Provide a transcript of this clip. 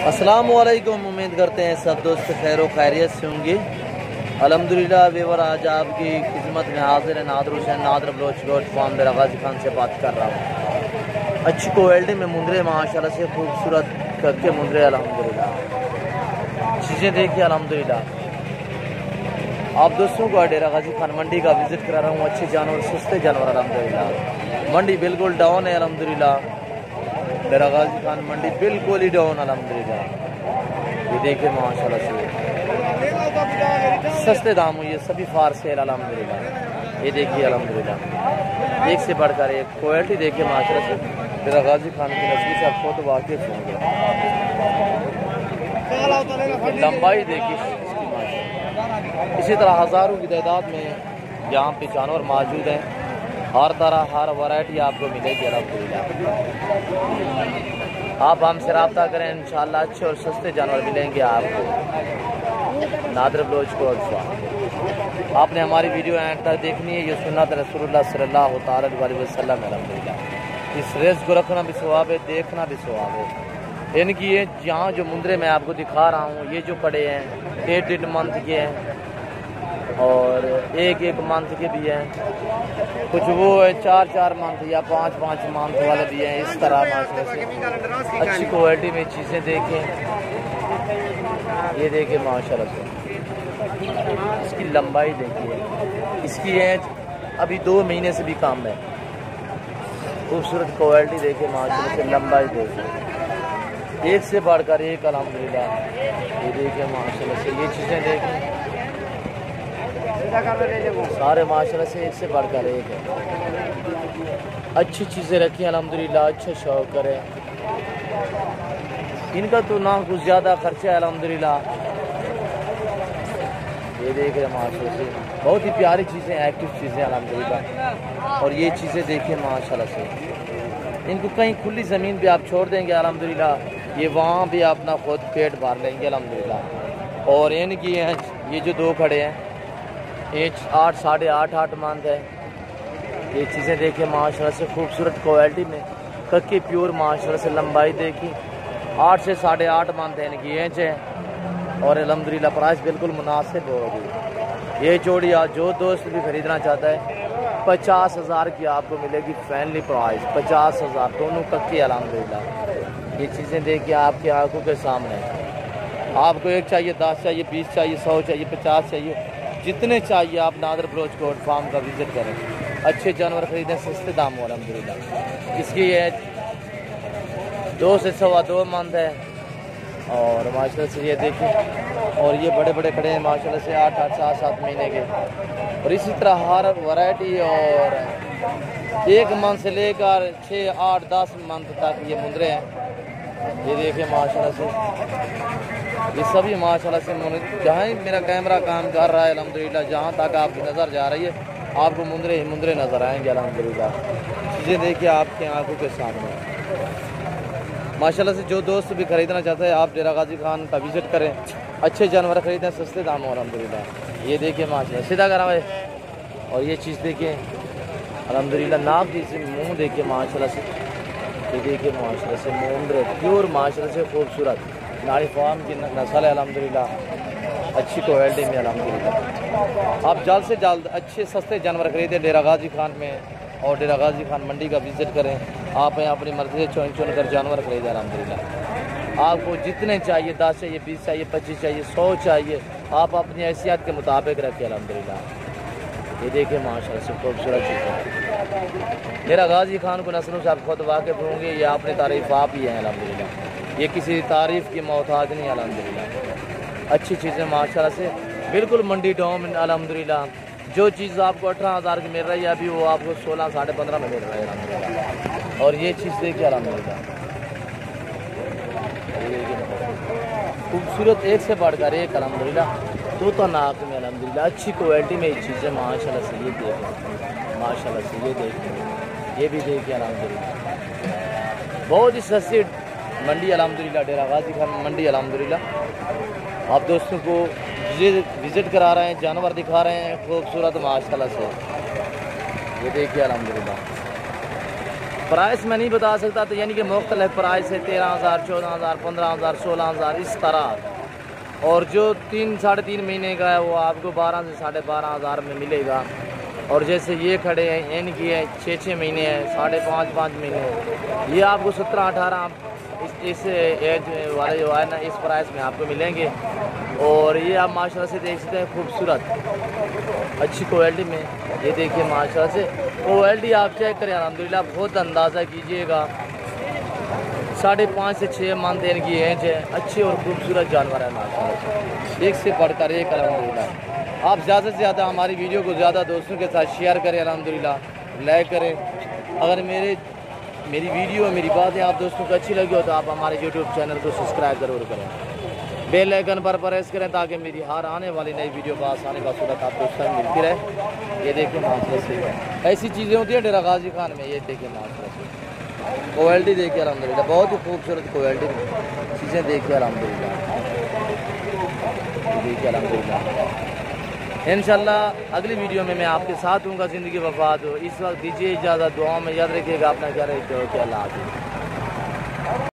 अस्सलामुअलैकुम। उम्मीद करते हैं सब दोस्त खैर व खैरियत से होंगे। अल्हम्दुलिल्लाह वेवर आज आपकी खिदमत में हाजिर है नादर हुसैन नादर बलोच गोट फार्म मेरा गाजी खान से बात कर रहा हूँ। अच्छी क्वालिटी में मुंदरे माशाल्लाह से खूबसूरत करके मुंदरे अल्हम्दुलिल्लाह। चीज़ें देखिए अल्हम्दुलिल्लाह। आप दोस्तों को डेरा गाजी खान मंडी का विजिट करा रहा हूँ। अच्छे जानवर सस्ते जानवर अल्हम्दुलिल्लाह। मंडी बिल्कुल डाउन है अल्हम्दुलिल्लाह। डेरा गाजी खान मंडी बिल्कुल ही डाउन अल्हम्दुलिल्लाह। ये देखिए माशाल्लाह से सस्ते दाम हुई है, सभी फार सेल अल्हम्दुलिल्लाह। ये देखिए अल्हम्दुलिल्लाह एक से बढ़कर एक क्वालिटी देखिए माशाल्लाह से। डेरा गाजी खान की नस्ल से आपको तो वाकिफ होंगे। लंबाई देखिए इसकी माशाल्लाह। इसी तरह हज़ारों की तादाद में यहाँ पे जानवर मौजूद हैं। हर तरह हर वैरायटी आपको मिलेगी अल्हम्दुलिल्लाह। आप हमसे रब्ता करें, इंशाअल्लाह अच्छे और सस्ते जानवर मिलेंगे आपको। नादर बलोच को आपने हमारी वीडियो एंड तक देखनी है। ये सुन्नत रसूलुल्लाह सल्लल्लाहु अलैहि वसल्लम अल्हम्दुलिल्लाह। इस रेस को रखना भी सवाब है, देखना भी सवाब है। इनकी ये यहाँ जो मुंदरे मैं आपको दिखा रहा हूँ, ये जो पड़े हैं 8 मंथ के हैं और 1 मंथ के भी हैं। कुछ वो है 4 मंथ या 5 मंथ वाले भी हैं। इस तरह माशाल्लाह से अच्छी क्वालिटी में चीज़ें देखें। ये देखिए माशाल्लाह से इसकी लंबाई देखिए, इसकी एज अभी 2 महीने से भी कम है। खूबसूरत क्वालिटी देखिए माशाल्लाह से, लंबाई देखिए एक से बढ़कर एक अल्हम्दुलिल्लाह। ये देखिए माशाल्लाह से ये चीज़ें देखें सारे माशाल्लाह से एक से बढ़कर एक है। अच्छी चीज़ें रखी अल्हम्दुलिल्लाह, अच्छे शौक करें। इनका तो ना कुछ ज़्यादा खर्चा है अल्हम्दुलिल्लाह। ये देख रहे माशाल्लाह से बहुत ही प्यारी चीज़ें, एक्टिव चीज़ें अल्हम्दुलिल्लाह। और ये चीज़ें देखिए माशाल्लाह से, इनको कहीं खुली ज़मीन पे आप छोड़ देंगे अल्हम्दुलिल्लाह, ये वहाँ भी अपना खुद पेट भर लेंगे अल्हम्दुलिल्लाह। और इनकी ये जो 2 खड़े हैं एज 8 साढ़े 8 मंथ है। ये चीज़ें देखिए माशाल्लाह से खूबसूरत क्वालिटी में कक्की प्योर माशाल्लाह से। लंबाई देखिए 8 से साढ़े 8 मंथ है इनकी एज है। और अल्हम्दुलिल्लाह प्राइस बिल्कुल मुनासिब होगी। ये जोड़ी आज जो दोस्त भी खरीदना चाहता है 50,000 की आपको मिलेगी फैमिली प्राइस। 50,000 दोनों कक्की अल्हम्दुलिल्लाह। ये चीज़ें देखिए आपकी आंखों के सामने। आपको 1 चाहिए, 10 चाहिए, 20 चाहिए, 100 चाहिए, 50 चाहिए, जितने चाहिए आप नादर बलोच गोट फार्म का विजिट करें। अच्छे जानवर खरीदें सस्ते दाम हो अल्हम्दुलिल्लाह। इसकी एज 2 से 2.25 मंथ है। और माशाल्लाह से ये देखिए, और ये बड़े बड़े खड़े हैं माशाल्लाह से 8 7 महीने के। और इसी तरह हर वैरायटी और 1 मंथ से लेकर 6 8 10 मंथ तक ये मुंदरे हैं। ये देखिए माशाल्लाह से ये सभी माशाल्लाह से जहाँ ही मेरा कैमरा काम कर रहा है अल्हम्दुलिल्लाह, जहाँ तक आपकी नज़र जा रही है आपको मुंदरे ही मुंदरे नज़र आएंगे अल्हम्दुलिल्लाह। चीज़ें देखिए आपकी आंखों के सामने माशाल्लाह से। जो दोस्त भी खरीदना चाहता है आप डेरा गाजी खान का विजिट करें। अच्छे जानवर खरीदें सस्ते दाम हो अल्हम्दुलिल्लाह। ये देखिए माशाल्लाह सीधा करा है। और ये चीज़ देखिए अल्हम्दुलिल्लाह, नाक जैसे मुँह देखिए माशाल्लाह से। ये देखिए माशाल्लाह से मुंदरे प्योर माशाल्लाह से खूबसूरत नारी फार्म की नस्ल है अल्हम्दुलिल्लाह। अच्छी क्वालिटी में अल्हम्दुलिल्लाह। आप जल्द से जल्द अच्छे सस्ते जानवर खरीदें डेरा गाजी खान में और डेरा गाजी खान मंडी का विजिट करें। आप अपनी मर्जी से चुन कर जानवर खरीदें अल्हम्दुलिल्लाह। आपको जितने चाहिए, 10 चाहिए, 20 चाहिए, 25 चाहिए, 100 चाहिए, आप अपनी हैसियत के मुताबिक रखें अल्हम्दुलिल्लाह। ये देखिए माशाल्लाह से खूबसूरत चीज़। डेरा गाजी खान को नस्लों से आप खुद वाकिफ होंगे। ये आपने तारीफ आप ही हैं अल्हम्दुलिल्लाह। ये किसी तारीफ़ की मोहताज नहीं अल्हम्दुलिल्लाह। अच्छी चीज़ें माशाल्लाह से बिल्कुल मंडी डाउन अल्हम्दुलिल्लाह। जो चीज़ आपको 18,000 की मिल रही है अभी वो आपको 16 साढ़े 15 में मिल रहा है अल्हम्दुलिल्लाह। और ये चीज़ देखिए अल्हम्दुलिल्लाह खूबसूरत एक से बढ़कर एक अल्हम्दुलिल्लाह। तोता नाक में अल्हम्दुलिल्लाह अच्छी क्वालिटी में ये चीज़ें माशाल्लाह से। ये देखें माशाल्लाह से, ये देखें, ये भी देखिए अल्हम्दुलिल्लाह। बहुत ही सस्ती मंडी अल्हम्दुलिल्लाह, डेरा गाजी खान मंडी अल्हम्दुलिल्लाह। आप दोस्तों को विजिट करा रहे हैं, जानवर दिखा रहे हैं खूबसूरत माशाल्लाह से। ये देखिए अल्हम्दुलिल्लाह। प्राइस मैं नहीं बता सकता, तो यानी कि मुख्तलिफ प्राइस है, 13,000, 14,000, 15,000, 16,000 इस तरह। और जो 3 साढ़े 3 महीने का है वो आपको 12 से 12,500 में मिलेगा। और जैसे ये खड़े हैं इनकी है 6 महीने है, 5.5 महीने, ये आपको 17-18 इस एज वाले जो है ना इस प्राइस में आपको मिलेंगे। और ये आप माशाल्लाह से देख सकते हैं खूबसूरत अच्छी क्वालिटी में। ये देखिए माशाल्लाह से क्वालिटी आप चेक करें अल्हम्दुलिल्लाह, बहुत अंदाज़ा कीजिएगा। 5.5 से 6 मंथ इनकी एज है। अच्छे और खूबसूरत जानवर है माशाल्लाह, एक से बढ़कर एक अल्हम्दुलिल्लाह। आप ज़्यादा से ज़्यादा हमारी वीडियो को ज़्यादा दोस्तों के साथ शेयर करें अल्हम्दुलिल्लाह, लाइक करें। अगर मेरी वीडियो मेरी बातें आप दोस्तों को अच्छी लगी हो तो आप हमारे यूट्यूब चैनल को सब्सक्राइब ज़रूर करें, बेल आइकन पर प्रेस करें ताकि मेरी हर आने वाली नई वीडियो का आसानी का सूरत आप दोस्तों को मिलती रहे। ये देखिए माशाल्लाह से ऐसी चीज़ें होती हैं डेरा गाजी खान में। ये देखिए माशाल्लाह से क्वालिटी देखिए अल्हम्दुलिल्लाह, बहुत ही खूबसूरत क्वालिटी में चीज़ें देखिए अल्हम्दुलिल्लाह, देखिए अल्हम्दुलिल्लाह। इंशाल्लाह अगली वीडियो में मैं आपके साथ हूँगा, ज़िंदगी वफात हो। इस वक्त दीजिए इजाज़त, दुआ में याद रखिएगा अपना, क्या रहे क्या अल्लाह हाफ़िज़।